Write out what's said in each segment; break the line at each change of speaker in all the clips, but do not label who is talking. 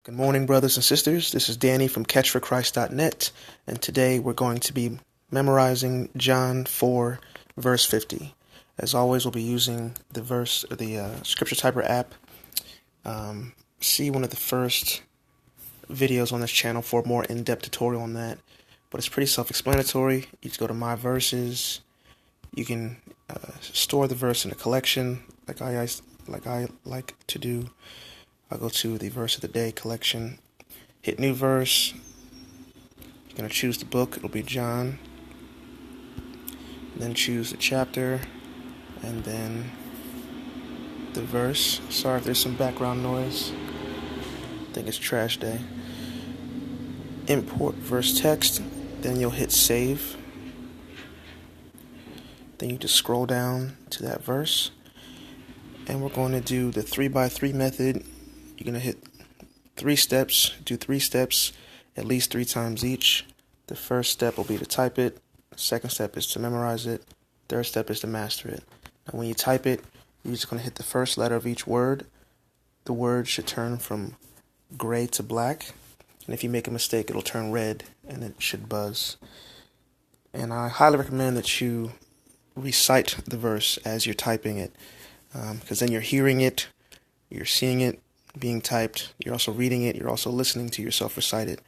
Good morning, brothers and sisters. This is Danny from CatchForChrist.net, and today we're going to be memorizing John 4, verse 50. As always, we'll be using the Scripture Typer app. See one of the first videos on this channel for a more in-depth tutorial on that, but it's pretty self-explanatory. You just go to My Verses. You can store the verse in a collection, like I like to do. I'll go to the verse of the day collection, hit new verse. You're going to choose the book, it'll be John, and then choose the chapter, and then the verse. Sorry if there's some background noise, I think it's trash day. Import verse text, then you'll hit save. Then you just scroll down to that verse, and we're going to do the 3x3 method. You're going to hit 3 steps, do 3 steps at least 3 times each. The first step will be to type it. The second step is to memorize it. Third step is to master it. Now when you type it, you're just going to hit the first letter of each word. The word should turn from gray to black. And if you make a mistake, it'll turn red and it should buzz. And I highly recommend that you recite the verse as you're typing it, because then you're hearing it, you're seeing it being typed, you're also reading it, you're also listening to yourself recite it.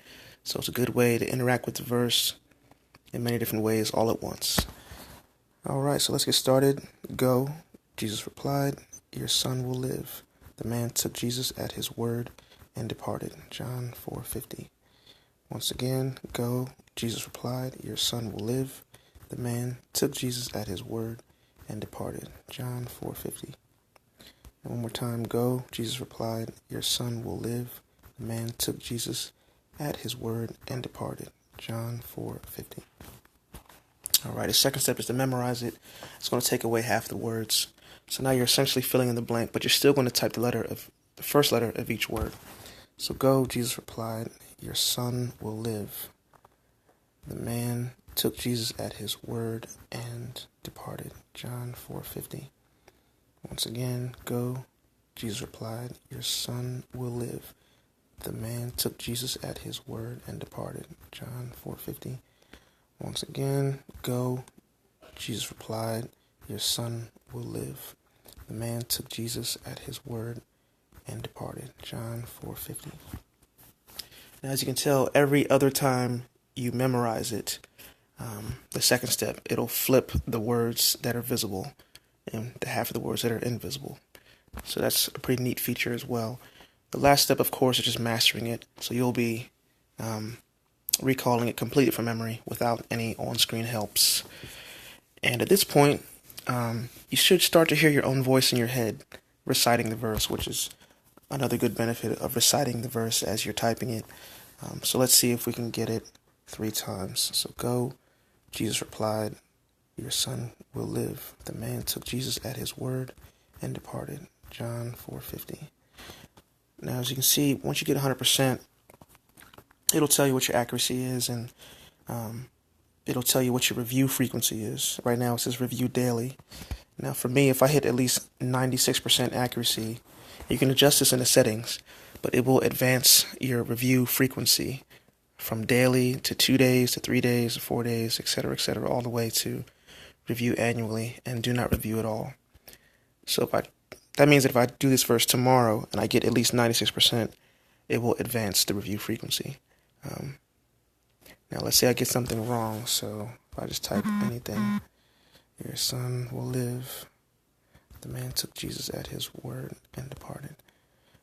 So it's a good way to interact with the verse in many different ways all at once. Alright, so let's get started. Go. Jesus replied, "Your son will live." The man took Jesus at his word and departed. John 4:50. Once again, go. Jesus replied, "Your son will live." The man took Jesus at his word and departed. John 4:50. And one more time, go. Jesus replied, "Your son will live." The man took Jesus at his word and departed. John 4:50. All right, the second step is to memorize it. It's going to take away half the words. So now you're essentially filling in the blank, but you're still going to type the first letter of each word. So go. Jesus replied, "Your son will live." The man took Jesus at his word and departed. John 4:50. Once again, go. Jesus replied, "Your son will live." The man took Jesus at his word and departed. John 4:50. Once again, go. Jesus replied, "Your son will live." The man took Jesus at his word and departed. John 4:50. Now, as you can tell, every other time you memorize it, the second step, it'll flip the words that are visible and the half of the words that are invisible. So that's a pretty neat feature as well. The last step, of course, is just mastering it. So you'll be recalling it completely from memory without any on-screen helps. And at this point, you should start to hear your own voice in your head reciting the verse, which is another good benefit of reciting the verse as you're typing it. So let's see if we can get it 3 times. So go. Jesus replied, "Your son will live." The man took Jesus at his word and departed. John 4:50. Now, as you can see, once you get 100%, it'll tell you what your accuracy is, and it'll tell you what your review frequency is. Right now, it says review daily. Now, for me, if I hit at least 96% accuracy, you can adjust this in the settings, but it will advance your review frequency from daily to 2 days to 3 days to 4 days, etc., all the way to review annually and do not review at all. So that means that if I do this verse tomorrow and I get at least 96%, it will advance the review frequency. Now let's say I get something wrong. So if I just type anything, "Your son will live." The man took Jesus at his word and departed.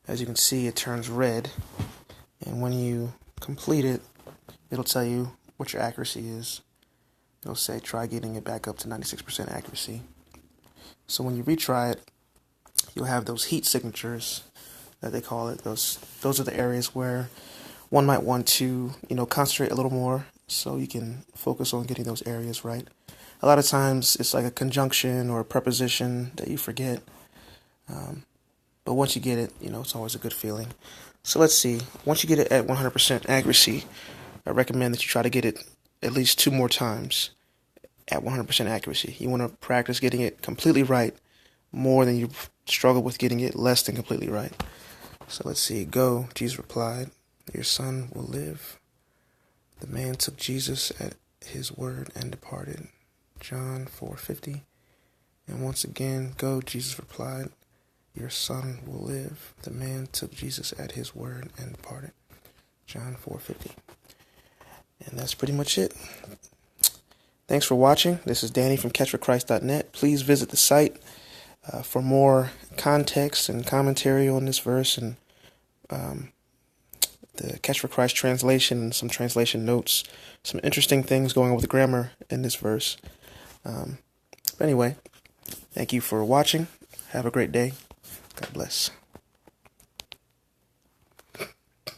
As you can see, it turns red, and when you complete it, it'll tell you what your accuracy is. It'll say try getting it back up to 96% accuracy. So when you retry it, you'll have those heat signatures that they call it. Those are the areas where one might want to, concentrate a little more, so you can focus on getting those areas right. A lot of times it's like a conjunction or a preposition that you forget. But once you get it, it's always a good feeling. So let's see. Once you get it at 100% accuracy, I recommend that you try to get it at least 2 more times at 100% accuracy. You want to practice getting it completely right more than you struggle with getting it less than completely right. So let's see. Go, Jesus replied, your son will live. The man took Jesus at his word and departed. John 4:50. And once again, go, Jesus replied, your son will live. The man took Jesus at his word and departed. John 4:50. And that's pretty much it. Thanks for watching. This is Danny from CatchForChrist.net. Please visit the site for more context and commentary on this verse and the Catch for Christ translation and some translation notes. Some interesting things going on with the grammar in this verse. But anyway, thank you for watching. Have a great day. God bless.